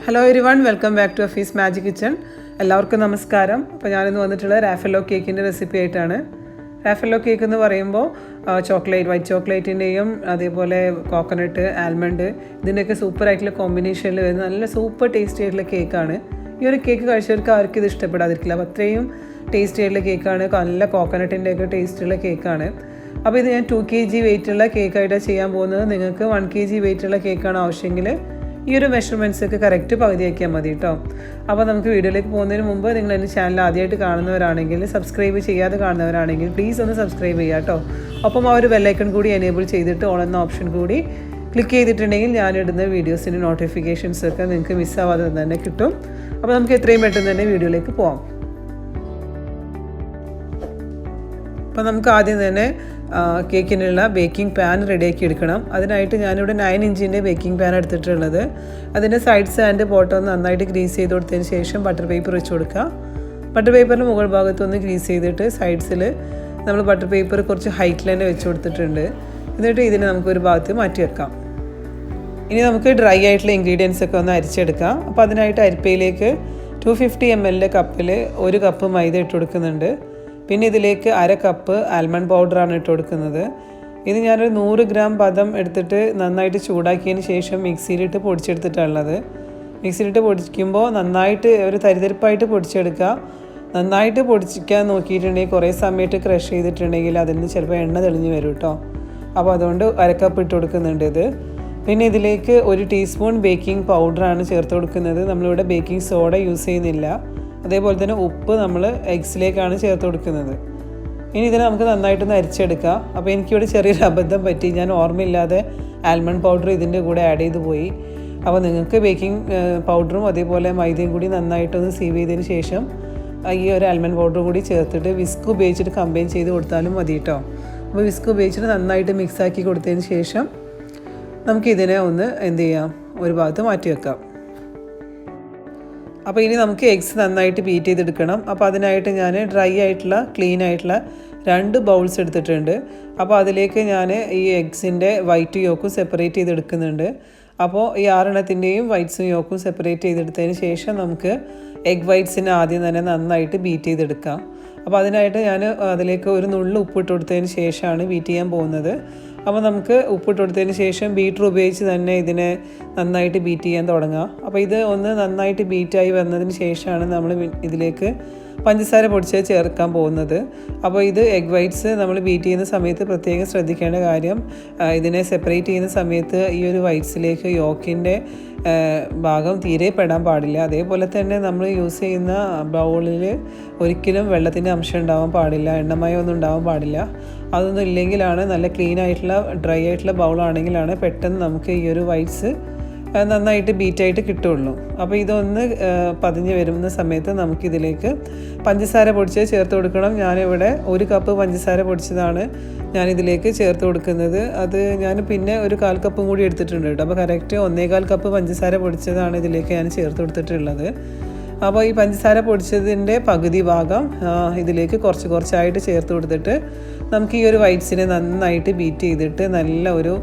Hello everyone, welcome back to Afees magic kitchen. എല്ലാവർക്കും നമസ്കാരം. അപ്പോൾ ഞാനിന്ന് വന്നിട്ടുള്ളത് റാഫെല്ലോ കേക്കിൻ്റെ റെസിപ്പി ആയിട്ടാണ്. റാഫെല്ലോ കേക്ക് എന്ന് പറയുമ്പോൾ വൈറ്റ് ചോക്ലേറ്റിൻ്റെയും അതേപോലെ കോക്കനട്ട്, ആൽമണ്ട് ഇതിൻ്റെയൊക്കെ സൂപ്പറായിട്ടുള്ള കോമ്പിനേഷനിൽ വരുന്ന നല്ല സൂപ്പർ ടേസ്റ്റി ആയിട്ടുള്ള കേക്കാണ്. ഈ ഒരു കേക്ക് കഴിച്ചവർക്ക് ആർക്കും ഇത് ഇഷ്ടപ്പെടാതിരിക്കില്ല. അപ്പോൾ അത്രയും ടേസ്റ്റി ആയിട്ടുള്ള കേക്കാണ്. നല്ല കോക്കനട്ടിൻ്റെയൊക്കെ ടേസ്റ്റുള്ള കേക്കാണ്. അപ്പോൾ ഇത് ഞാൻ 2 kg വെയിറ്റുള്ള കേക്കായിട്ടാണ് ചെയ്യാൻ പോകുന്നത്. നിങ്ങൾക്ക് 1 kg വെയിറ്റുള്ള കേക്കാണ് ആവശ്യമെങ്കിൽ ഈ ഒരു മെഷർമെൻറ്റ്സൊക്കെ കറക്റ്റ് പകുതിയാക്കിയാൽ മതി കേട്ടോ. അപ്പോൾ നമുക്ക് വീഡിയോയിലേക്ക് പോകുന്നതിന് മുമ്പ് നിങ്ങൾ എൻ്റെ ചാനൽ ആദ്യമായിട്ട് കാണുന്നവരാണെങ്കിൽ, സബ്സ്ക്രൈബ് ചെയ്യാതെ കാണുന്നവരാണെങ്കിൽ പ്ലീസ് ഒന്ന് സബ്സ്ക്രൈബ് ചെയ്യുക കേട്ടോ. ഒപ്പം ആ ഒരു ബെല്ലൈക്കൺ കൂടി എനേബിൾ ചെയ്തിട്ട് ഓൾ എന്ന ഓപ്ഷൻ കൂടി ക്ലിക്ക് ചെയ്തിട്ടുണ്ടെങ്കിൽ ഞാനിടുന്ന വീഡിയോസിൻ്റെ നോട്ടിഫിക്കേഷൻസൊക്കെ നിങ്ങൾക്ക് മിസ്സാവാതെ തന്നെ കിട്ടും. അപ്പോൾ നമുക്ക് എത്രയും പെട്ടെന്ന് തന്നെ വീഡിയോയിലേക്ക് പോകാം. അപ്പോൾ നമുക്ക് ആദ്യം തന്നെ കേക്കിനുള്ള ബേക്കിംഗ് പാൻ റെഡിയാക്കി എടുക്കണം. അതിനായിട്ട് ഞാനിവിടെ 9 ഇഞ്ചിൻ്റെ ബേക്കിംഗ് പാൻ എടുത്തിട്ടുള്ളത്. അതിൻ്റെ സൈഡ്സ് ആൻഡ് ബോട്ടം ഒന്ന് നന്നായിട്ട് ഗ്രീസ് ചെയ്ത് കൊടുത്തതിന് ശേഷം ബട്ടർ പേപ്പർ വെച്ച് കൊടുക്കുക. ബട്ടർ പേപ്പറിൻ്റെ മുകൾ ഭാഗത്തൊന്ന് ഗ്രീസ് ചെയ്തിട്ട് സൈഡ്സിൽ നമ്മൾ ബട്ടർ പേപ്പർ കുറച്ച് ഹൈറ്റിൽ തന്നെ വെച്ച് കൊടുത്തിട്ടുണ്ട്. എന്നിട്ട് ഇതിനെ നമുക്കൊരു ഭാഗത്ത് മാറ്റി വെക്കാം. ഇനി നമുക്ക് ഡ്രൈ ആയിട്ടുള്ള ഇൻഗ്രീഡിയൻസ് ഒക്കെ ഒന്ന് അരിച്ചെടുക്കാം. അപ്പോൾ അതിനായിട്ട് അരിപ്പയിലേക്ക് 250 ml കപ്പിൽ 1 കപ്പ് മൈദ ഇട്ട് കൊടുക്കുന്നുണ്ട്. പിന്നെ ഇതിലേക്ക് 1/2 കപ്പ് ആൽമണ്ട് പൗഡറാണ് ഇട്ട് കൊടുക്കുന്നത്. ഇത് ഞാനൊരു 100 ഗ്രാം പദം എടുത്തിട്ട് നന്നായിട്ട് ചൂടാക്കിയതിന് ശേഷം മിക്സിയിലിട്ട് പൊടിച്ചെടുത്തിട്ടുള്ളത്. മിക്സിയിലിട്ട് പൊടിക്കുമ്പോൾ നന്നായിട്ട് ഒരു തരിതരിപ്പായിട്ട് പൊടിച്ചെടുക്കുക. നന്നായിട്ട് പൊടിച്ചിക്കാൻ നോക്കിയിട്ടുണ്ടെങ്കിൽ കുറേ സമയത്ത് ക്രഷ് ചെയ്തിട്ടുണ്ടെങ്കിൽ അതിൽ നിന്ന് ചിലപ്പോൾ എണ്ണ തെളിഞ്ഞ് വരും കേട്ടോ. അപ്പോൾ അതുകൊണ്ട് 1/2 കപ്പ് ഇട്ട് കൊടുക്കുന്നുണ്ട് ഇത്. പിന്നെ ഇതിലേക്ക് 1 ടീസ്പൂൺ ബേക്കിംഗ് പൗഡറാണ് ചേർത്ത് കൊടുക്കുന്നത്. നമ്മളിവിടെ ബേക്കിംഗ് സോഡ യൂസ് ചെയ്യുന്നില്ല. അതേപോലെ തന്നെ ഉപ്പ് നമ്മൾ എഗ്സിലേക്കാണ് ചേർത്ത് കൊടുക്കുന്നത്. ഇനി ഇതിനെ നമുക്ക് നന്നായിട്ടൊന്ന് അരിച്ചെടുക്കാം. അപ്പോൾ എനിക്കിവിടെ ചെറിയൊരു അബദ്ധം പറ്റി. ഞാൻ ഓർമ്മയില്ലാതെ ആൽമണ്ട് പൗഡർ ഇതിൻ്റെ കൂടെ ആഡ് ചെയ്ത് പോയി. അപ്പോൾ നിങ്ങൾക്ക് ബേക്കിംഗ് പൗഡറും അതേപോലെ മൈദയും കൂടി നന്നായിട്ടൊന്ന് സീവ് ചെയ്തതിന് ശേഷം ഈ ഒരു ആൽമണ്ട് പൗഡർ കൂടി ചേർത്തിട്ട് വിസ്ക് ഉപയോഗിച്ചിട്ട് കമ്പൈൻ ചെയ്ത് കൊടുത്താലും മതി കേട്ടോ. അപ്പോൾ വിസ്ക് ഉപയോഗിച്ചിട്ട് നന്നായിട്ട് മിക്സാക്കി കൊടുത്തതിന് ശേഷം നമുക്കിതിനെ ഒന്ന് എന്ത് ചെയ്യാം, ഒരു ഭാഗത്ത് മാറ്റി വെക്കാം. അപ്പോൾ ഇനി നമുക്ക് എഗ്സ് നന്നായിട്ട് ബീറ്റ് ചെയ്തെടുക്കണം. അപ്പോൾ അതിനായിട്ട് ഞാൻ ഡ്രൈ ആയിട്ടുള്ള ക്ലീൻ ആയിട്ടുള്ള 2 ബൗൾസ് എടുത്തിട്ടുണ്ട്. അപ്പോൾ അതിലേക്ക് ഞാൻ ഈ എഗ്സിൻ്റെ വൈറ്റ് യോക്കും സെപ്പറേറ്റ് ചെയ്തെടുക്കുന്നുണ്ട്. അപ്പോൾ ഈ 6 വൈറ്റ്സും യോക്കും സെപ്പറേറ്റ് ചെയ്തെടുത്തതിന് ശേഷം നമുക്ക് എഗ് വൈറ്റ്സിനെ ആദ്യം തന്നെ നന്നായിട്ട് ബീറ്റ് ചെയ്തെടുക്കാം. അപ്പോൾ അതിനായിട്ട് ഞാൻ അതിലേക്ക് ഒരു നുള്ളു ഉപ്പിട്ട് കൊടുത്തതിന് ശേഷമാണ് ബീറ്റ് ചെയ്യാൻ പോകുന്നത്. അപ്പോൾ നമുക്ക് ഉപ്പിട്ട് കൊടുത്തതിന് ശേഷം ബീറ്റർ ഉപയോഗിച്ച് തന്നെ ഇതിനെ നന്നായിട്ട് ബീറ്റ് ചെയ്യാൻ തുടങ്ങാം. അപ്പോൾ ഇത് ഒന്ന് നന്നായിട്ട് ബീറ്റായി വന്നതിന് ശേഷമാണ് നമ്മൾ ഇതിലേക്ക് പഞ്ചസാര പൊടിച്ച് ചേർക്കാൻ പോകുന്നത്. അപ്പോൾ ഇത് എഗ് വൈറ്റ്സ് നമ്മൾ ബീറ്റ് ചെയ്യുന്ന സമയത്ത് പ്രത്യേകം ശ്രദ്ധിക്കേണ്ട കാര്യം, ഇതിനെ സെപ്പറേറ്റ് ചെയ്യുന്ന സമയത്ത് ഈ ഒരു വൈറ്റ്സിലേക്ക് യോക്കിൻ്റെ ഭാഗം തീരെ പെടാൻ പാടില്ല. അതേപോലെ തന്നെ നമ്മൾ യൂസ് ചെയ്യുന്ന ബൗളിൽ ഒരിക്കലും വെള്ളത്തിൻ്റെ അംശം ഉണ്ടാവാൻ പാടില്ല, എണ്ണമയം ഒന്നും ഉണ്ടാവാൻ പാടില്ല. അതൊന്നും ഇല്ലെങ്കിലാണ്, നല്ല ക്ലീൻ ആയിട്ടുള്ള ഡ്രൈ ആയിട്ടുള്ള ബൗളാണെങ്കിലാണ് പെട്ടെന്ന് നമുക്ക് ഈ ഒരു വൈറ്റ്സ് നന്നായിട്ട് ബീറ്റായിട്ട് കിട്ടുള്ളൂ. അപ്പോൾ ഇതൊന്ന് പതിഞ്ഞ് വരുന്ന സമയത്ത് നമുക്കിതിലേക്ക് പഞ്ചസാര പൊടിച്ച് ചേർത്ത് കൊടുക്കണം. ഞാനിവിടെ 1 കപ്പ് പഞ്ചസാര പൊടിച്ചതാണ് ഞാനിതിലേക്ക് ചേർത്ത് കൊടുക്കുന്നത്. അത് ഞാൻ പിന്നെ ഒരു 1/4 കപ്പും കൂടി എടുത്തിട്ടുണ്ട് കേട്ടോ. അപ്പോൾ കറക്റ്റ് 1/4 കപ്പ് പഞ്ചസാര പൊടിച്ചതാണ് ഇതിലേക്ക് ഞാൻ ചേർത്ത് കൊടുത്തിട്ടുള്ളത്. അപ്പോൾ ഈ പഞ്ചസാര പൊടിച്ചതിൻ്റെ പകുതി ഭാഗം ഇതിലേക്ക് കുറച്ചായിട്ട് ചേർത്ത് കൊടുത്തിട്ട് നമുക്ക് ഈ ഒരു വൈറ്റ്സിനെ നന്നായിട്ട് ബീറ്റ് ചെയ്തിട്ട് നല്ല ഒരു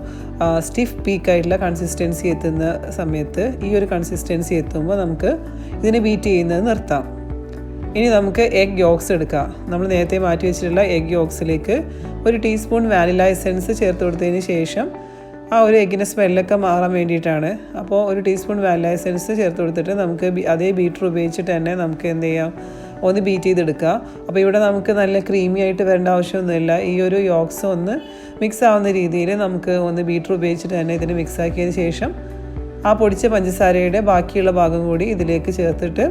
സ്റ്റിഫ് പീക്കായിട്ടുള്ള കൺസിസ്റ്റൻസി എത്തുന്ന സമയത്ത്, ഈ ഒരു കൺസിസ്റ്റൻസി എത്തുമ്പോൾ നമുക്ക് ഇതിനെ ബീറ്റ് ചെയ്യുന്നത് നിർത്താം. ഇനി നമുക്ക് എഗ് യോക്സ് എടുക്കാം. നമ്മൾ നേരത്തെ മാറ്റി വെച്ചിട്ടുള്ള എഗ് യോക്സിലേക്ക് 1 ടീസ്പൂൺ വാനില എസൻസ് ചേർത്ത് കൊടുത്തതിന് ശേഷം ആ ഒരു എഗ്ഗിൻ്റെ സ്മെല്ലൊക്കെ മാറാൻ വേണ്ടിയിട്ടാണ്. അപ്പോൾ 1 ടീസ്പൂൺ വാനില എസൻസ് ചേർത്ത് കൊടുത്തിട്ട് നമുക്ക് അതേ ബീറ്റർ ഉപയോഗിച്ചിട്ട് തന്നെ നമുക്ക് എന്ത് ചെയ്യാം, ഒന്ന് ബീറ്റ് ചെയ്തെടുക്കുക. അപ്പോൾ ഇവിടെ നമുക്ക് നല്ല ക്രീമി ആയിട്ട് വരേണ്ട ആവശ്യമൊന്നുമില്ല. ഈ ഒരു യോക്സ് ഒന്ന് മിക്സ് ആവുന്ന രീതിയിൽ നമുക്ക് ഒന്ന് ബീറ്റർ ഉപയോഗിച്ചിട്ട് തന്നെ ഇതിന് മിക്സ് ആക്കിയതിന് ശേഷം ആ പൊടിച്ച പഞ്ചസാരയുടെ ബാക്കിയുള്ള ഭാഗം കൂടി ഇതിലേക്ക് ചേർത്തിട്ട്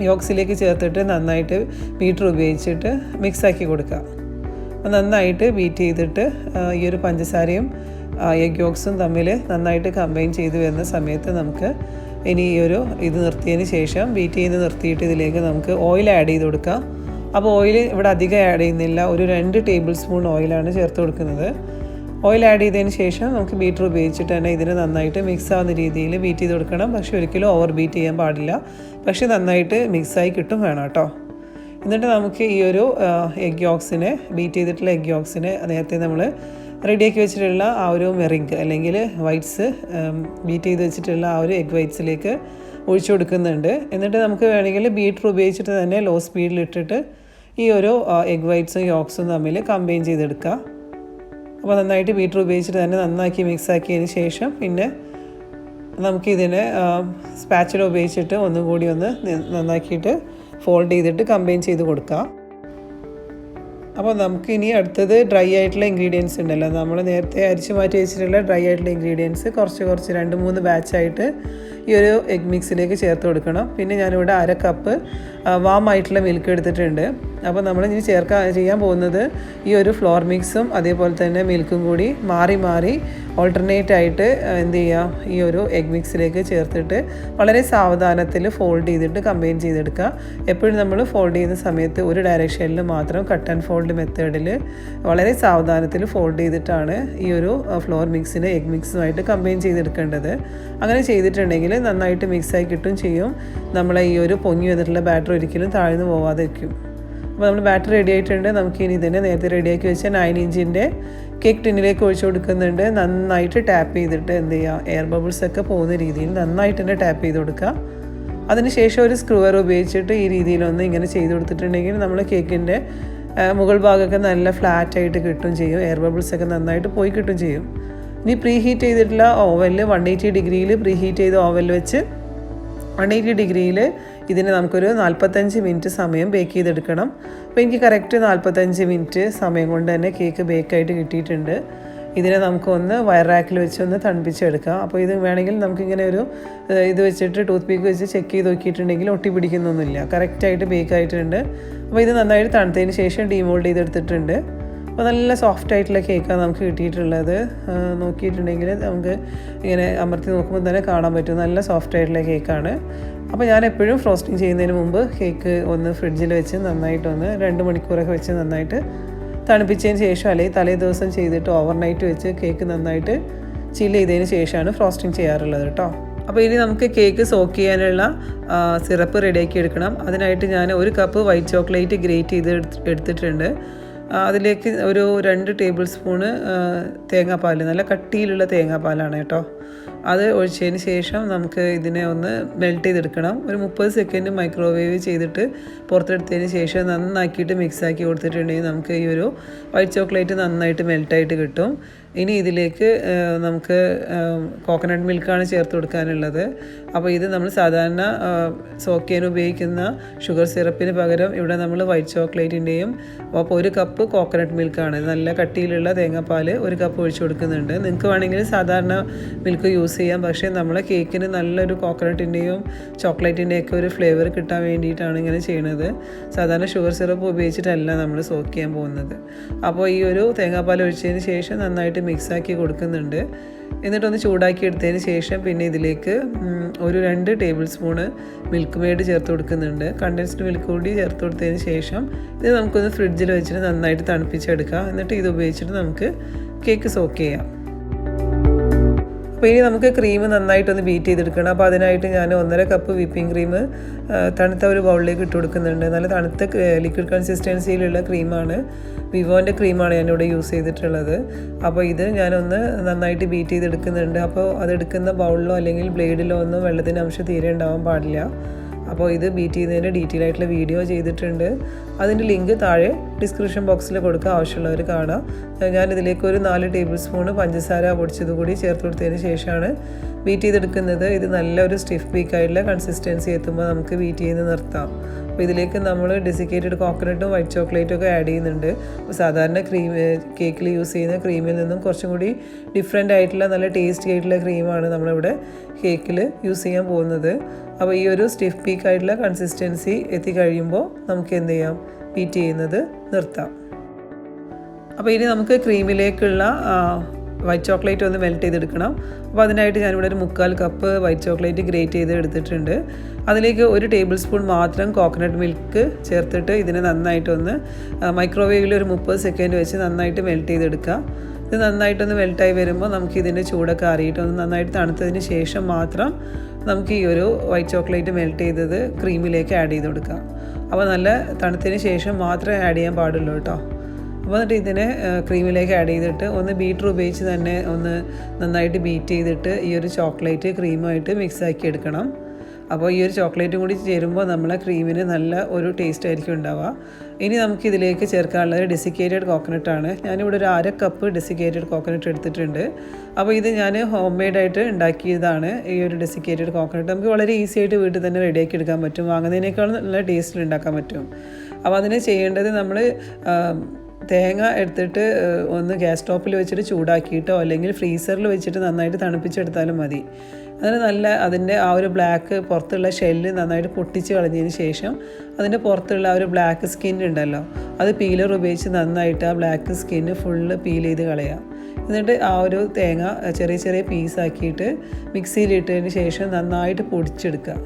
യോക്സിലേക്ക് ചേർത്തിട്ട് നന്നായിട്ട് ബീറ്റർ ഉപയോഗിച്ചിട്ട് മിക്സാക്കി കൊടുക്കുക. നന്നായിട്ട് ബീറ്റ് ചെയ്തിട്ട് ഈ ഒരു പഞ്ചസാരയും എഗ് യോക്സും തമ്മിൽ നന്നായിട്ട് കമ്പൈൻ ചെയ്ത് വരുന്ന സമയത്ത് നമുക്ക് ഇനി ഇത് നിർത്തിയതിന് ശേഷം ബീറ്റ് ചെയ്ത് നിർത്തിയിട്ട് ഇതിലേക്ക് നമുക്ക് ഓയിൽ ആഡ് ചെയ്ത് കൊടുക്കാം. അപ്പോൾ ഓയിൽ ഇവിടെ അധികം ആഡ് ചെയ്യുന്നില്ല, ഒരു 2 ടേബിൾ സ്പൂൺ ഓയിലാണ് ചേർത്ത് കൊടുക്കുന്നത്. ഓയിൽ ആഡ് ചെയ്തതിന് ശേഷം നമുക്ക് ബീറ്റർ ഉപയോഗിച്ചിട്ട് തന്നെ ഇതിന് നന്നായിട്ട് മിക്സ് ആവുന്ന രീതിയിൽ ബീറ്റ് ചെയ്ത് കൊടുക്കണം. പക്ഷേ ഒരിക്കലും ഓവർ ബീറ്റ് ചെയ്യാൻ പാടില്ല. പക്ഷേ നന്നായിട്ട് മിക്സായി കിട്ടും വേണം കേട്ടോ. എന്നിട്ട് നമുക്ക് ഈ ഒരു എഗ് യോക്സിനെ ബീറ്റ് ചെയ്തിട്ടുള്ള എഗ് യോക്സിനെ നേരത്തെ നമ്മൾ റെഡിയാക്കി വെച്ചിട്ടുള്ള ആ ഒരു മെറിങ്ക് അല്ലെങ്കിൽ വൈറ്റ്സ് ബീറ്റ് ചെയ്ത് വെച്ചിട്ടുള്ള ആ ഒരു എഗ് വൈറ്റ്സിലേക്ക് ഒഴിച്ചു കൊടുക്കുന്നുണ്ട്. എന്നിട്ട് നമുക്ക് വേണമെങ്കിൽ ബീറ്റർ ഉപയോഗിച്ചിട്ട് തന്നെ ലോ സ്പീഡിലിട്ടിട്ട് ഈ ഒരു എഗ് വൈറ്റ്സും യോക്സും തമ്മിൽ കമ്പൈൻ ചെയ്തെടുക്കുക. അപ്പോൾ നന്നായിട്ട് ബീറ്റർ ഉപയോഗിച്ചിട്ട് തന്നെ നന്നാക്കി മിക്സാക്കിയതിന് ശേഷം പിന്നെ നമുക്കിതിനെ സ്പാച്ചുല ഉപയോഗിച്ചിട്ട് ഒന്നുകൂടി ഒന്ന് നന്നാക്കിയിട്ട് ഫോൾഡ് ചെയ്തിട്ട് കമ്പൈൻ ചെയ്ത് കൊടുക്കാം. അപ്പോൾ നമുക്കിനി അടുത്തത് ഡ്രൈ ആയിട്ടുള്ള ഇൻഗ്രീഡിയൻസ് ഉണ്ടല്ലോ, നമ്മൾ നേരത്തെ അരിച്ച് മാറ്റി വെച്ചിട്ടുള്ള ഡ്രൈ ആയിട്ടുള്ള ഇൻഗ്രീഡിയൻസ് കുറച്ച് 2-3 ബാച്ചായിട്ട് ഈ ഒരു എഗ് മിക്സിലേക്ക് ചേർത്ത് കൊടുക്കണം. പിന്നെ ഞാനിവിടെ 1/2 കപ്പ് വാം ആയിട്ടുള്ള മിൽക്ക് എടുത്തിട്ടുണ്ട്. അപ്പോൾ നമ്മൾ ഇനി ചെയ്യാൻ പോകുന്നത് ഈ ഒരു ഫ്ലോർ മിക്സും അതേപോലെ തന്നെ മിൽക്കും കൂടി മാറി മാറി ഓൾട്ടർനേറ്റ് ആയിട്ട് എന്ത് ചെയ്യുക, ഈ ഒരു എഗ് മിക്സിലേക്ക് ചേർത്തിട്ട് വളരെ സാവധാനത്തിൽ ഫോൾഡ് ചെയ്തിട്ട് കമ്പൈൻ ചെയ്തെടുക്കുക. എപ്പോഴും നമ്മൾ ഫോൾഡ് ചെയ്യുന്ന സമയത്ത് ഒരു ഡയറക്ഷനിൽ മാത്രം കട്ട് ആൻഡ് ഫോൾഡ് മെത്തേഡിൽ വളരെ സാവധാനത്തിൽ ഫോൾഡ് ചെയ്തിട്ടാണ് ഈ ഒരു ഫ്ലോർ മിക്സിനെ എഗ് മിക്സുമായിട്ട് കമ്പൈൻ ചെയ്തെടുക്കേണ്ടത്. അങ്ങനെ ചെയ്തിട്ടുണ്ടെങ്കിൽ നന്നായിട്ട് മിക്സായി കിട്ടും ചെയ്യും. നമ്മളെ ഈ ഒരു പൊങ്ങി വന്നിട്ടുള്ള ബാറ്റർ ഒരിക്കലും താഴ്ന്നു പോവാതെ വയ്ക്കും. അപ്പോൾ നമ്മൾ ബാറ്റർ റെഡി ആയിട്ടുണ്ട്. നമുക്കിനി ഇതിനെ നേരത്തെ റെഡിയാക്കി വെച്ച 9 ഇഞ്ചിൻ്റെ കേക്ക് ടിന്നിലേക്ക് ഒഴിച്ചു കൊടുക്കുന്നുണ്ട്. നന്നായിട്ട് ടാപ്പ് ചെയ്തിട്ട് എന്ത് ചെയ്യുക, എയർ ബബിൾസ് ഒക്കെ പോകുന്ന രീതിയിൽ നന്നായിട്ട് തന്നെ ടാപ്പ് ചെയ്ത് കൊടുക്കുക. അതിനുശേഷം ഒരു സ്ക്രൂവർ ഉപയോഗിച്ചിട്ട് ഈ രീതിയിലൊന്ന് ഇങ്ങനെ ചെയ്ത് കൊടുത്തിട്ടുണ്ടെങ്കിൽ നമ്മൾ കേക്കിൻ്റെ മുകൾ ഭാഗമൊക്കെ നല്ല ഫ്ലാറ്റായിട്ട് കിട്ടും ചെയ്യും. എയർ ബബിൾസ് ഒക്കെ നന്നായിട്ട് പോയി കിട്ടും ചെയ്യും. ഇനി പ്രീ ഹീറ്റ് ചെയ്തിട്ടുള്ള ഓവനിൽ 180 ഡിഗ്രിയിൽ പ്രീ ഹീറ്റ് ചെയ്ത ഓവനിൽ വെച്ച് 180 ഡിഗ്രിയിൽ ഇതിന് നമുക്കൊരു 45 മിനിറ്റ് സമയം ബേക്ക് ചെയ്തെടുക്കണം. അപ്പോൾ എനിക്ക് കറക്റ്റ് 45 മിനിറ്റ് സമയം കൊണ്ട് തന്നെ കേക്ക് ബേക്കായിട്ട് കിട്ടിയിട്ടുണ്ട്. ഇതിനെ നമുക്കൊന്ന് വയർ റാക്കിൽ വെച്ച് ഒന്ന് തണുപ്പിച്ചെടുക്കാം. അപ്പോൾ ഇത് വേണമെങ്കിൽ നമുക്കിങ്ങനെ ഒരു ഇത് വെച്ചിട്ട് ടൂത്ത് പീക്ക് വെച്ച് ചെക്ക് ചെയ്ത് നോക്കിയിട്ടുണ്ടെങ്കിൽ ഒട്ടി പിടിക്കുന്നൊന്നുമില്ല, കറക്റ്റായിട്ട് ബേക്ക് ആയിട്ടുണ്ട്. അപ്പോൾ ഇത് നന്നായിട്ട് തണുത്തതിന് ശേഷം ഡീമോൾഡ് ചെയ്തെടുത്തിട്ടുണ്ട്. അപ്പോൾ നല്ല സോഫ്റ്റ് ആയിട്ടുള്ള കേക്കാണ് നമുക്ക് കിട്ടിയിട്ടുള്ളത്. നോക്കിയിട്ടുണ്ടെങ്കിൽ നമുക്ക് ഇങ്ങനെ അമർത്തി നോക്കുമ്പോൾ തന്നെ കാണാൻ പറ്റും, നല്ല സോഫ്റ്റ് ആയിട്ടുള്ള കേക്കാണ്. അപ്പോൾ ഞാൻ എപ്പോഴും ഫ്രോസ്റ്റിംഗ് ചെയ്യുന്നതിന് മുമ്പ് കേക്ക് ഒന്ന് ഫ്രിഡ്ജിൽ വെച്ച് നന്നായിട്ടൊന്ന് 2 മണിക്കൂറൊക്കെ വെച്ച് നന്നായിട്ട് തണുപ്പിച്ചതിന് ശേഷം അല്ലെങ്കിൽ തലേ ദിവസം ചെയ്തിട്ട് ഓവർനൈറ്റ് വെച്ച് കേക്ക് നന്നായിട്ട് ചില്ല് ചെയ്തതിന് ശേഷമാണ് ഫ്രോസ്റ്റിംഗ് ചെയ്യാറുള്ളത് കേട്ടോ. അപ്പോൾ ഇനി നമുക്ക് കേക്ക് സോക്ക് ചെയ്യാനുള്ള സിറപ്പ് റെഡിയാക്കി എടുക്കണം. അതിനായിട്ട് ഞാൻ 1 കപ്പ് വൈറ്റ് ചോക്ലേറ്റ് ഗ്രേറ്റ് ചെയ്ത് എടുത്തിട്ടുണ്ട്. അതിലേക്ക് ഒരു 2 ടേബിൾ സ്പൂണ് തേങ്ങാപ്പാൽ, നല്ല കട്ടിയിലുള്ള തേങ്ങാപ്പാലാണ് കേട്ടോ. അത് ഒഴിച്ചതിന് ശേഷം നമുക്ക് ഇതിനെ ഒന്ന് മെൽറ്റ് ചെയ്തെടുക്കണം. ഒരു 30 സെക്കൻഡ് മൈക്രോവേവ് ചെയ്തിട്ട് പുറത്തെടുത്തതിന് ശേഷം നന്നാക്കിയിട്ട് മിക്സാക്കി കൊടുത്തിട്ടുണ്ടെങ്കിൽ നമുക്ക് ഈ ഒരു വൈറ്റ് ചോക്ലേറ്റ് നന്നായിട്ട് മെൽറ്റായിട്ട് കിട്ടും. ഇനി ഇതിലേക്ക് നമുക്ക് കോക്കനട്ട് മിൽക്കാണ് ചേർത്ത് കൊടുക്കാനുള്ളത്. അപ്പോൾ ഇത് നമ്മൾ സാധാരണ സോക്ക് ചെയ്യാൻ ഉപയോഗിക്കുന്ന ഷുഗർ സിറപ്പിന് പകരം ഇവിടെ നമ്മൾ വൈറ്റ് ചോക്ലേറ്റിൻ്റെയും അപ്പോൾ 1 കപ്പ് കോക്കനട്ട് മിൽക്കാണ്, നല്ല കട്ടിയിലുള്ള തേങ്ങാപ്പാൽ 1 കപ്പ് ഒഴിച്ചു കൊടുക്കുന്നുണ്ട്. നിങ്ങൾക്ക് വേണമെങ്കിൽ സാധാരണ മിൽക്ക് യൂസ് ചെയ്യാം. പക്ഷേ നമ്മളെ കേക്കിന് നല്ലൊരു കോക്കനട്ടിൻ്റെയും ചോക്ലേറ്റിൻ്റെയൊക്കെ ഒരു ഫ്ലേവർ കിട്ടാൻ വേണ്ടിയിട്ടാണ് ഇങ്ങനെ ചെയ്യുന്നത്. സാധാരണ ഷുഗർ സിറപ്പ് ഉപയോഗിച്ചിട്ടല്ല നമ്മൾ സോക്ക് ചെയ്യാൻ പോകുന്നത്. അപ്പോൾ ഈ ഒരു തേങ്ങാപ്പാൽ ഒഴിച്ചതിന് ശേഷം നന്നായിട്ട് മിക്സാക്കി കൊടുക്കുന്നുണ്ട്. എന്നിട്ടൊന്ന് ചൂടാക്കി എടുത്തതിന് ശേഷം പിന്നെ ഇതിലേക്ക് ഒരു 2 ടേബിൾ സ്പൂണ് മിൽക്ക് മെയ്ഡ് ചേർത്ത് കൊടുക്കുന്നുണ്ട്. കണ്ടൻസ്ഡ് മിൽക്ക് കൂടി ചേർത്ത് കൊടുത്തതിന് ശേഷം ഇത് നമുക്കൊന്ന് ഫ്രിഡ്ജിൽ വെച്ചിട്ട് നന്നായിട്ട് തണുപ്പിച്ചെടുക്കാം. എന്നിട്ട് ഇത് ഉപയോഗിച്ചിട്ട് നമുക്ക് കേക്ക് സോക്ക് ചെയ്യാം. അപ്പോൾ ഇനി നമുക്ക് ക്രീം നന്നായിട്ടൊന്ന് ബീറ്റ് ചെയ്തെടുക്കണം. അപ്പോൾ അതിനായിട്ട് ഞാൻ 1.5 കപ്പ് വിപ്പിംഗ് ക്രീം തണുത്ത ഒരു ബൗളിലേക്ക് ഇട്ട് കൊടുക്കുന്നുണ്ട്. നല്ല തണുത്ത ലിക്വിഡ് കൺസിസ്റ്റൻസിയിലുള്ള ക്രീമാണ്, വിവോൻ്റെ ക്രീമാണ് ഞാനിവിടെ യൂസ് ചെയ്തിട്ടുള്ളത്. അപ്പോൾ ഇത് ഞാനൊന്ന് നന്നായിട്ട് ബീറ്റ് ചെയ്തെടുക്കുന്നുണ്ട്. അപ്പോൾ അതെടുക്കുന്ന ബൗളിലോ അല്ലെങ്കിൽ ബ്ലേഡിലോ ഒന്നും വെള്ളത്തിൻ്റെ അംശം തീരെ ഉണ്ടാവാൻ പാടില്ല. അപ്പോൾ ഇത് ബീറ്റ് ചെയ്യുന്നതിൻ്റെ ഡീറ്റെയിൽ ആയിട്ടുള്ള വീഡിയോ ചെയ്തിട്ടുണ്ട്. അതിൻ്റെ ലിങ്ക് താഴെ ഡിസ്ക്രിപ്ഷൻ ബോക്സിൽ കൊടുക്കുക, ആവശ്യമുള്ളവർ കാണാം. ഞാനിതിലേക്ക് ഒരു 4 ടേബിൾ സ്പൂണ് പഞ്ചസാര പൊടിച്ചത് കൂടി ചേർത്ത് കൊടുത്തതിന് ശേഷമാണ് ബീറ്റ് ചെയ്തെടുക്കുന്നത്. ഇത് നല്ലൊരു സ്റ്റിഫ് പീക്കായിട്ടുള്ള കൺസിസ്റ്റൻസി എത്തുമ്പോൾ നമുക്ക് ബീറ്റ് ചെയ്യുന്നത് നിർത്താം. അപ്പോൾ ഇതിലേക്ക് നമ്മൾ ഡെസിക്കേറ്റഡ് കോക്കനട്ടും വൈറ്റ് ചോക്ലേറ്റും ഒക്കെ ആഡ് ചെയ്യുന്നുണ്ട്. അപ്പോൾ സാധാരണ കേക്കിൽ യൂസ് ചെയ്യുന്ന ക്രീമിൽ നിന്നും കുറച്ചും കൂടി ഡിഫറെൻ്റ് ആയിട്ടുള്ള നല്ല ടേസ്റ്റി ആയിട്ടുള്ള ക്രീമാണ് നമ്മളിവിടെ കേക്കിൽ യൂസ് ചെയ്യാൻ പോകുന്നത്. അപ്പോൾ ഈ ഒരു സ്റ്റിഫ് പീക്കായിട്ടുള്ള കൺസിസ്റ്റൻസി എത്തിക്കഴിയുമ്പോൾ നമുക്ക് എന്ത് ചെയ്യാം, ബീറ്റ് ചെയ്യുന്നത് നിർത്താം. അപ്പോൾ ഇനി നമുക്ക് ക്രീമിലേക്കുള്ള വൈറ്റ് ചോക്ലേറ്റ് ഒന്ന് മെൽറ്റ് ചെയ്തെടുക്കണം. അപ്പോൾ അതിനായിട്ട് ഞാനിവിടെ ഒരു 3/4 കപ്പ് വൈറ്റ് ചോക്ലേറ്റ് ഗ്രേറ്റ് ചെയ്ത് എടുത്തിട്ടുണ്ട്. അതിലേക്ക് 1 ടേബിൾ സ്പൂൺ മാത്രം കോക്കനട്ട് മിൽക്ക് ചേർത്തിട്ട് ഇതിനെ നന്നായിട്ടൊന്ന് മൈക്രോവേവിൽ ഒരു 30 സെക്കൻഡ് വെച്ച് നന്നായിട്ട് മെൽറ്റ് ചെയ്തെടുക്കുക. ഇത് നന്നായിട്ടൊന്ന് മെൽറ്റായി വരുമ്പോൾ നമുക്ക് ഇതിൻ്റെ ചൂടൊക്കെ അറിയിട്ടൊന്ന് നന്നായിട്ട് തണുത്തതിന് ശേഷം മാത്രം നമുക്ക് ഈ ഒരു വൈറ്റ് ചോക്ലേറ്റ് മെൽറ്റ് ചെയ്തത് ക്രീമിലേക്ക് ആഡ് ചെയ്ത് കൊടുക്കാം. അപ്പോൾ നല്ല തണുത്തതിന് ശേഷം മാത്രമേ ആഡ് ചെയ്യാൻ പാടുള്ളൂ കേട്ടോ. അപ്പോൾ എന്നിട്ട് ഇതിനെ ക്രീമിലേക്ക് ആഡ് ചെയ്തിട്ട് ഒന്ന് ബീറ്റർ ഉപയോഗിച്ച് തന്നെ ഒന്ന് നന്നായിട്ട് ബീറ്റ് ചെയ്തിട്ട് ഈ ഒരു ചോക്ലേറ്റ് ക്രീമായിട്ട് മിക്സ് ആക്കി എടുക്കണം. അപ്പോൾ ഈ ഒരു ചോക്ലേറ്റും കൂടി ചേരുമ്പോൾ നമ്മളെ ക്രീമിന് നല്ല ഒരു ടേസ്റ്റ് ആയിരിക്കും ഉണ്ടാവുക. ഇനി നമുക്കിതിലേക്ക് ചേർക്കാനുള്ളത് ഡെസിക്കേറ്റഡ് കോക്കനട്ടാണ്. ഞാനിവിടെ ഒരു 1/2 കപ്പ് ഡെസിക്കേറ്റഡ് കോക്കനട്ട് എടുത്തിട്ടുണ്ട്. അപ്പോൾ ഇത് ഞാൻ ഹോം മെയ്ഡായിട്ട് ഉണ്ടാക്കിയതാണ്. ഈ ഒരു ഡെസിക്കേറ്റഡ് കോക്കനട്ട് നമുക്ക് വളരെ ഈസി ആയിട്ട് വീട്ടിൽ തന്നെ റെഡിയാക്കി എടുക്കാൻ പറ്റും. വാങ്ങുന്നതിനേക്കാളും നല്ല ടേസ്റ്റിൽ ഉണ്ടാക്കാൻ പറ്റും. അപ്പോൾ അതിന് ചെയ്യേണ്ടത് നമ്മൾ തേങ്ങ എടുത്തിട്ട് ഒന്ന് ഗ്യാസ് സ്റ്റോപ്പിൽ വെച്ചിട്ട് ചൂടാക്കിയിട്ടോ അല്ലെങ്കിൽ ഫ്രീസറിൽ വെച്ചിട്ട് നന്നായിട്ട് തണുപ്പിച്ചെടുത്താലും മതി. അതിന് നല്ല അതിൻ്റെ ആ ഒരു ബ്ലാക്ക് പുറത്തുള്ള ഷെല്ല് നന്നായിട്ട് പൊട്ടിച്ച് കളഞ്ഞതിന് ശേഷം അതിൻ്റെ പുറത്തുള്ള ആ ഒരു ബ്ലാക്ക് സ്കിൻ ഉണ്ടല്ലോ, അത് പീലർ ഉപയോഗിച്ച് നന്നായിട്ട് ആ ബ്ലാക്ക് സ്കിന്ന് ഫുള്ള് പീൽ ചെയ്ത് കളയാം. എന്നിട്ട് ആ ഒരു തേങ്ങ ചെറിയ ചെറിയ പീസാക്കിയിട്ട് മിക്സിയിലിട്ടതിന് ശേഷം നന്നായിട്ട് പൊടിച്ചെടുക്കുക.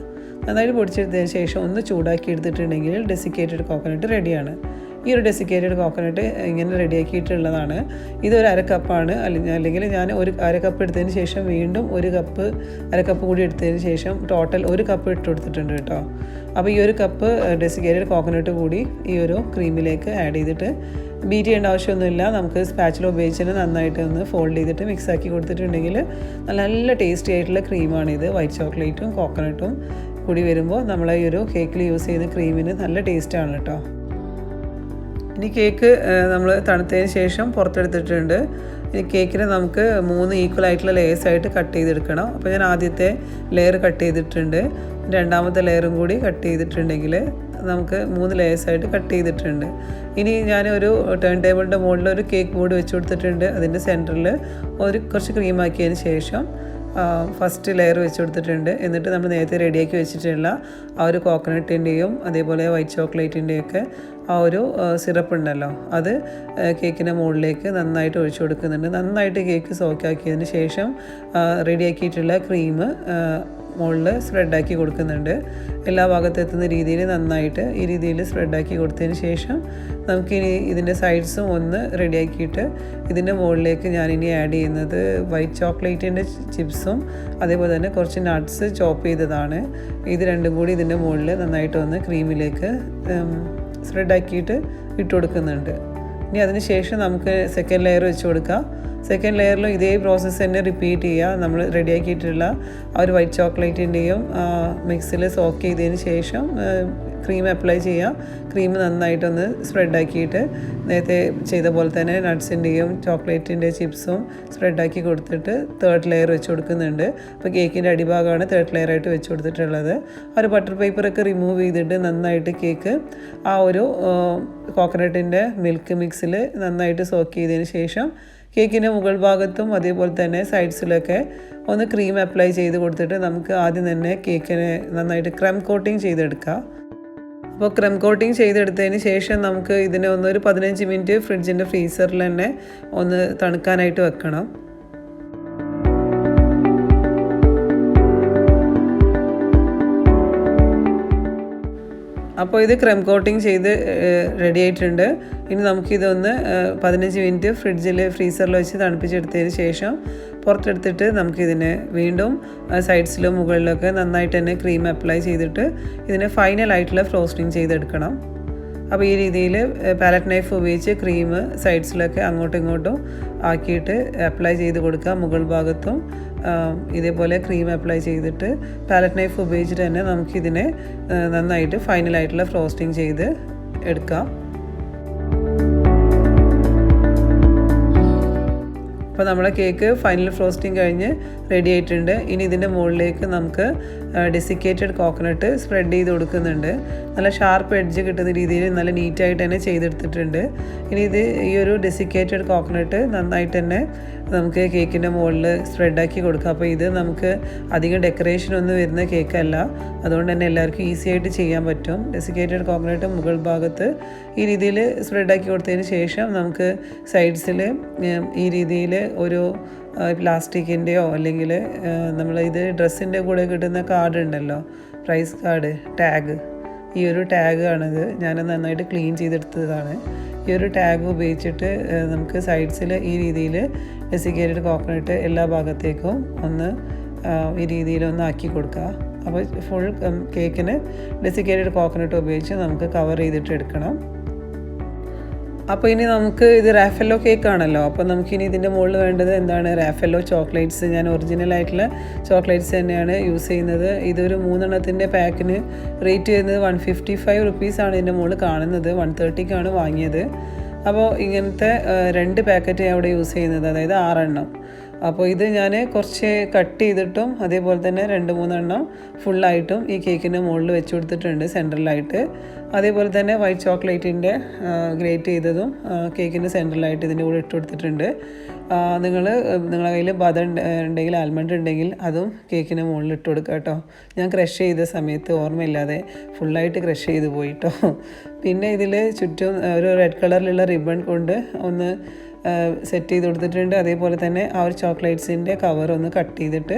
നന്നായിട്ട് പൊടിച്ചെടുത്തതിന് ശേഷം ഒന്ന് ചൂടാക്കി എടുത്തിട്ടുണ്ടെങ്കിൽ ഡെസിക്കേറ്റഡ് കോക്കനട്ട് റെഡിയാണ്. ഈ ഒരു ഡെസിക്കേറ്റഡ് കോക്കനട്ട് ഇങ്ങനെ റെഡിയാക്കിയിട്ടുള്ളതാണ്. ഇതൊരു 1/2 കപ്പാണ്. അല്ലെങ്കിൽ ഞാൻ ഒരു 1/2 കപ്പ് എടുത്തതിന് ശേഷം വീണ്ടും 1 കപ്പ് 1/2 കപ്പ് കൂടി എടുത്തതിന് ശേഷം ടോട്ടൽ 1 കപ്പ് ഇട്ട് കൊടുത്തിട്ടുണ്ട് കേട്ടോ. അപ്പോൾ ഈ 1 കപ്പ് ഡെസിക്കേറ്റഡ് കോക്കനട്ട് കൂടി ഈ ഒരു ക്രീമിലേക്ക് ആഡ് ചെയ്തിട്ട് ബീറ്റ് ചെയ്യേണ്ട ആവശ്യമൊന്നുമില്ല. നമുക്ക് സ്പാച്ചില ഉപയോഗിച്ചിട്ട് നന്നായിട്ട് ഒന്ന് ഫോൾഡ് ചെയ്തിട്ട് മിക്സ് ആക്കി കൊടുത്തിട്ടുണ്ടെങ്കിൽ നല്ല ടേസ്റ്റി ആയിട്ടുള്ള ക്രീമാണിത്. വൈറ്റ് ചോക്ലേറ്റും കോക്കനട്ടും കൂടി വരുമ്പോൾ നമ്മൾ ഈ ഒരു കേക്കിൽ യൂസ് ചെയ്യുന്ന ക്രീമിന് നല്ല ടേസ്റ്റാണ് കേട്ടോ. ഇനി കേക്ക് നമ്മൾ തണുത്തതിന് ശേഷം പുറത്തെടുത്തിട്ടുണ്ട്. ഈ കേക്കിനെ നമുക്ക് 3 ഈക്വൽ ആയിട്ടുള്ള ലെയേഴ്സായിട്ട് കട്ട് ചെയ്തെടുക്കണം. അപ്പോൾ ഞാൻ ആദ്യത്തെ ലെയർ കട്ട് ചെയ്തിട്ടുണ്ട്. രണ്ടാമത്തെ ലെയറും കൂടി കട്ട് ചെയ്തിട്ടുണ്ടെങ്കിൽ നമുക്ക് 3 ലെയേഴ്സായിട്ട് കട്ട് ചെയ്തിട്ടുണ്ട്. ഇനി ഞാൻ ഒരു ടേൺ ടേബിളിൻ്റെ മുകളിൽ ഒരു കേക്ക് ബോർഡ് വെച്ച് കൊടുത്തിട്ടുണ്ട്. അതിൻ്റെ സെൻറ്ററിൽ കുറച്ച് ക്രീമാക്കിയതിന് ശേഷം ഫസ്റ്റ് ലെയർ വെച്ച് കൊടുത്തിട്ടുണ്ട്. എന്നിട്ട് നമ്മൾ നേരത്തെ റെഡിയാക്കി വെച്ചിട്ടുള്ള ആ ഒരു കോക്കനട്ടിൻ്റെയും അതേപോലെ വൈറ്റ് ചോക്ലേറ്റിൻ്റെയൊക്കെ ആ ഒരു സിറപ്പ് ഉണ്ടല്ലോ, അത് കേക്കിൻ്റെ മുകളിലേക്ക് നന്നായിട്ട് ഒഴിച്ചു കൊടുക്കുന്നുണ്ട്. നന്നായിട്ട് കേക്ക് സോക്കാക്കിയതിന് ശേഷം റെഡിയാക്കിയിട്ടുള്ള ക്രീം മുകളിൽ സ്പ്രെഡാക്കി കൊടുക്കുന്നുണ്ട്. എല്ലാ ഭാഗത്തെത്തുന്ന രീതിയിൽ നന്നായിട്ട് ഈ രീതിയിൽ സ്പ്രെഡാക്കി കൊടുത്തതിന് ശേഷം നമുക്കിനി ഇതിൻ്റെ സൈഡ്സും ഒന്ന് റെഡിയാക്കിയിട്ട് ഇതിൻ്റെ മുകളിലേക്ക് ഞാനിനി ആഡ് ചെയ്യുന്നത് വൈറ്റ് ചോക്ലേറ്റിൻ്റെ ചിപ്സും അതേപോലെ തന്നെ കുറച്ച് നട്ട്സ് ചോപ്പ് ചെയ്തതാണ്. ഇത് രണ്ടും കൂടി ഇതിൻ്റെ മുകളിൽ നന്നായിട്ടൊന്ന് ക്രീമിലേക്ക് സ്പ്രെഡാക്കിയിട്ട് ഇട്ട് കൊടുക്കുന്നുണ്ട്. ഇനി അതിന് ശേഷം നമുക്ക് സെക്കൻഡ് ലെയർ വെച്ച് കൊടുക്കാം. സെക്കൻഡ് ലെയറിലും ഇതേ പ്രോസസ്സ് തന്നെ റിപ്പീറ്റ് ചെയ്യുക. നമ്മൾ റെഡിയാക്കിയിട്ടുള്ള ആ ഒരു വൈറ്റ് ചോക്ലേറ്റിൻ്റെയും മിക്സിൽ സോക്ക് ചെയ്തതിന് ശേഷം ക്രീം അപ്ലൈ ചെയ്യുക. ക്രീം നന്നായിട്ടൊന്ന് സ്പ്രെഡാക്കിയിട്ട് നേരത്തെ ചെയ്ത പോലെ തന്നെ നട്ട്സിൻ്റെയും ചോക്ലേറ്റിൻ്റെ ചിപ്സും സ്പ്രെഡാക്കി കൊടുത്തിട്ട് തേർഡ് ലെയർ വെച്ച് കൊടുക്കുന്നുണ്ട്. അപ്പോൾ കേക്കിൻ്റെ അടിഭാഗമാണ് തേർഡ് ലെയറായിട്ട് വെച്ച് കൊടുത്തിട്ടുള്ളത്. ആ ഒരു ബട്ടർ പേപ്പറൊക്കെ റിമൂവ് ചെയ്തിട്ട് നന്നായിട്ട് കേക്ക് ആ ഒരു കോക്കനട്ടിൻ്റെ മിൽക്ക് മിക്സിൽ നന്നായിട്ട് സോക്ക് ചെയ്തതിന് ശേഷം കേക്കിൻ്റെ മുകൾ ഭാഗത്തും അതേപോലെ തന്നെ സൈഡ്സിലൊക്കെ ഒന്ന് ക്രീം അപ്ലൈ ചെയ്ത് കൊടുത്തിട്ട് നമുക്ക് ആദ്യം തന്നെ കേക്കിനെ നന്നായിട്ട് ക്രം കോട്ടിങ് ചെയ്തെടുക്കാം. അപ്പോൾ ക്രം കോട്ടിങ് ചെയ്തെടുത്തതിന് ശേഷം നമുക്ക് ഇതിനെ ഒരു 15 മിനിറ്റ് ഫ്രിഡ്ജിൻ്റെ ഫ്രീസറിൽ തന്നെ ഒന്ന് തണുക്കാനായിട്ട് വെക്കണം. അപ്പോൾ ഇത് ക്രം കോട്ടിങ് ചെയ്ത് റെഡി ആയിട്ടുണ്ട്. ഇനി നമുക്കിതൊന്ന് 15 മിനിറ്റ് ഫ്രീസറിൽ വെച്ച് തണുപ്പിച്ചെടുത്തതിന് ശേഷം പുറത്തെടുത്തിട്ട് നമുക്കിതിനെ വീണ്ടും സൈഡ്സിലും മുകളിലൊക്കെ നന്നായിട്ട് തന്നെ ക്രീം അപ്ലൈ ചെയ്തിട്ട് ഇതിനെ ഫൈനലായിട്ടുള്ള ഫ്രോസ്റ്റിംഗ് ചെയ്തെടുക്കണം. അപ്പോൾ ഈ രീതിയിൽ പാലറ്റ് നൈഫ് ഉപയോഗിച്ച് ക്രീം സൈഡ്സിലൊക്കെ അങ്ങോട്ടും ഇങ്ങോട്ടും ആക്കിയിട്ട് അപ്ലൈ ചെയ്ത് കൊടുക്കുക. മുകൾ ഭാഗത്തും ഇതേപോലെ ക്രീം അപ്ലൈ ചെയ്തിട്ട് പാലറ്റ് നൈഫ് ഉപയോഗിച്ചിട്ട് തന്നെ നമുക്കിതിനെ നന്നായിട്ട് ഫൈനലായിട്ടുള്ള ഫ്രോസ്റ്റിംഗ് ചെയ്ത് എടുക്കാം. അപ്പോൾ നമ്മളെ കേക്ക് ഫൈനൽ ഫ്രോസ്റ്റിംഗ് കഴിഞ്ഞ് റെഡി ആയിട്ടുണ്ട്. ഇനി ഇതിൻ്റെ മുകളിലേക്ക് നമുക്ക് ഡെസിക്കേറ്റഡ് കോക്കനട്ട് സ്പ്രെഡ് ചെയ്ത് കൊടുക്കുന്നുണ്ട്. നല്ല ഷാർപ്പ് എഡ്ജ് കിട്ടുന്ന രീതിയിൽ നല്ല നീറ്റായിട്ട് തന്നെ ചെയ്തെടുത്തിട്ടുണ്ട്. ഇനി ഈ ഒരു ഡെസിക്കേറ്റഡ് കോക്കനട്ട് നന്നായിട്ട് തന്നെ നമുക്ക് കേക്കിൻ്റെ മുകളിൽ സ്പ്രെഡാക്കി കൊടുക്കാം. അപ്പോൾ ഇത് നമുക്ക് അധികം ഡെക്കറേഷനൊന്നും വരുന്ന കേക്കല്ല, അതുകൊണ്ട് തന്നെ എല്ലാവർക്കും ഈസി ആയിട്ട് ചെയ്യാൻ പറ്റും. ഡെസിക്കേറ്റഡ് കോക്കനട്ട് മുകൾ ഭാഗത്ത് ഈ രീതിയിൽ സ്പ്രെഡാക്കി കൊടുത്തതിന് ശേഷം നമുക്ക് സൈഡ്സിൽ ഈ രീതിയിൽ ഒരു പ്ലാസ്റ്റിക്കിൻ്റെയോ അല്ലെങ്കിൽ ഇത് ഡ്രസ്സിൻ്റെ കൂടെ കിട്ടുന്ന കാർഡ് ഉണ്ടല്ലോ, പ്രൈസ് കാർഡ്, ടാഗ്, ഈ ഒരു ടാഗാണിത്. ഞാൻ നന്നായിട്ട് ക്ലീൻ ചെയ്തെടുത്തതാണ്. ഈ ഒരു ടാഗ് ഉപയോഗിച്ചിട്ട് നമുക്ക് സൈഡ്സിൽ ഈ രീതിയിൽ ഡെസിക്കേറ്റഡ് കോക്കനട്ട് എല്ലാ ഭാഗത്തേക്കും ഒന്ന് ഈ രീതിയിലൊന്ന് ആക്കി കൊടുക്കുക. അപ്പോൾ ഫുൾ കേക്കിന് ഡെസിക്കേറ്റഡ് കോക്കനട്ട് ഉപയോഗിച്ച് നമുക്ക് കവർ ചെയ്തിട്ട് എടുക്കണം. അപ്പോൾ ഇനി നമുക്ക് ഇത് റാഫെല്ലോ കേക്കാണല്ലോ, അപ്പോൾ നമുക്കിനി ഇതിൻ്റെ മുകളിൽ വേണ്ടത് എന്താണ്, റാഫെല്ലോ ചോക്ലേറ്റ്സ്. ഞാൻ ഒറിജിനൽ ആയിട്ടുള്ള ചോക്ലേറ്റ്സ് തന്നെയാണ് യൂസ് ചെയ്യുന്നത്. ഇതൊരു 3 എണ്ണത്തിൻ്റെ പാക്കിന് റേറ്റ് ചെയ്യുന്നത് 155 റുപ്പീസാണ് ഇതിൻ്റെ മുകളിൽ കാണുന്നത്. 130ക്കാണ് വാങ്ങിയത്. അപ്പോൾ ഇങ്ങനത്തെ 2 പാക്കറ്റ് ഞാൻ ഇവിടെ യൂസ് ചെയ്യുന്നത്, അതായത് 6 എണ്ണം. അപ്പോൾ ഇത് ഞാൻ കുറച്ച് കട്ട് ചെയ്തിട്ടും അതേപോലെ തന്നെ 2-3 എണ്ണം ഫുള്ളായിട്ടും ഈ കേക്കിൻ്റെ മുകളിൽ വെച്ച് കൊടുത്തിട്ടുണ്ട് സെൻട്രലായിട്ട്. അതേപോലെ തന്നെ വൈറ്റ് ചോക്ലേറ്റിൻ്റെ ഗ്രേറ്റ് ചെയ്തതും കേക്കിൻ്റെ സെൻട്രലായിട്ട് ഇതിൻ്റെ കൂടെ ഇട്ട് കൊടുത്തിട്ടുണ്ട്. നിങ്ങളുടെ കയ്യിൽ ബദം ഉണ്ടെങ്കിൽ, ആൽമണ്ട് ഉണ്ടെങ്കിൽ അതും കേക്കിന് മുകളിൽ ഇട്ട് കൊടുക്കുക കേട്ടോ. ഞാൻ ക്രഷ് ചെയ്ത സമയത്ത് ഓർമ്മയില്ലാതെ ഫുള്ളായിട്ട് ക്രഷ് ചെയ്ത് പോയിട്ടോ. പിന്നെ ഇതിൽ ചുറ്റും ഒരു റെഡ് കളറിലുള്ള റിബൺ കൊണ്ട് ഒന്ന് സെറ്റ് ചെയ്ത് കൊടുത്തിട്ടുണ്ട്. അതേപോലെ തന്നെ ആ ഒരു ചോക്ലേറ്റ്സിൻ്റെ കവർ ഒന്ന് കട്ട് ചെയ്തിട്ട്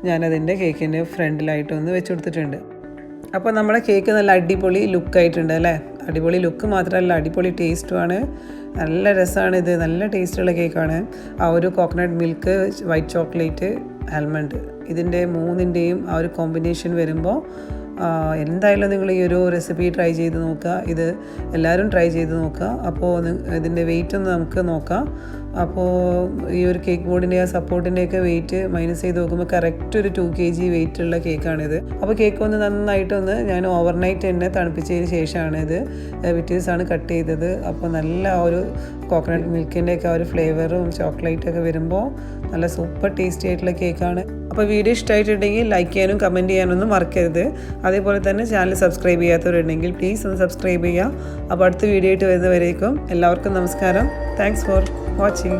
ഞാനതിൻ്റെ കേക്കിൻ്റെ ഫ്രണ്ടിലായിട്ടൊന്ന് വെച്ച് കൊടുത്തിട്ടുണ്ട്. അപ്പോൾ നമ്മുടെ കേക്ക് നല്ല അടിപൊളി ലുക്കായിട്ടുണ്ട് അല്ലേ. അടിപൊളി ലുക്ക് മാത്രമല്ല, അടിപൊളി ടേസ്റ്റുമാണ്. നല്ല രസമാണ് ഇത്, നല്ല ടേസ്റ്റുള്ള കേക്കാണ്. ആ ഒരു coconut milk, white chocolate, almond, ഇതിൻ്റെ 3ൻ്റെയും ആ ഒരു കോമ്പിനേഷൻ വരുമ്പോൾ എന്തായാലും നിങ്ങൾ ഈ ഒരു റെസിപ്പി ട്രൈ ചെയ്ത് നോക്കുക. ഇത് എല്ലാവരും ട്രൈ ചെയ്ത് നോക്കുക. അപ്പോൾ ഇതിൻ്റെ വെയിറ്റ് ഒന്ന് നമുക്ക് നോക്കാം. അപ്പോൾ ഈ ഒരു കേക്ക് ബോർഡിൻ്റെ ആ സപ്പോർട്ടിൻ്റെയൊക്കെ വെയിറ്റ് മൈനസ് ചെയ്ത് നോക്കുമ്പോൾ കറക്റ്റ് ഒരു 2 kg വെയിറ്റുള്ള കേക്കാണിത്. അപ്പോൾ കേക്ക് ഒന്ന് നന്നായിട്ടൊന്ന് ഞാൻ ഓവർനൈറ്റ് തന്നെ തണുപ്പിച്ചതിന് ശേഷമാണ് ഇത് പിറ്റേഴ്സാണ് കട്ട് ചെയ്തത്. അപ്പോൾ നല്ല ഒരു കോക്കനട്ട് മിൽക്കിൻ്റെയൊക്കെ ആ ഒരു ഫ്ലേവറും ചോക്ലേറ്റൊക്കെ വരുമ്പോൾ നല്ല സൂപ്പർ ടേസ്റ്റി ആയിട്ടുള്ള കേക്കാണ്. അപ്പോൾ വീഡിയോ ഇഷ്ടമായിട്ടുണ്ടെങ്കിൽ ലൈക്ക് ചെയ്യാനും കമൻറ്റ് ചെയ്യാനൊന്നും മറക്കരുത്. അതേപോലെ തന്നെ ചാനൽ സബ്സ്ക്രൈബ് ചെയ്യാത്തവരുണ്ടെങ്കിൽ പ്ലീസ് ഒന്ന് സബ്സ്ക്രൈബ് ചെയ്യുക. അപ്പോൾ അടുത്ത വീഡിയോ ആയിട്ട് വരുന്നവരേക്കും എല്ലാവർക്കും നമസ്കാരം. Thanks for watching.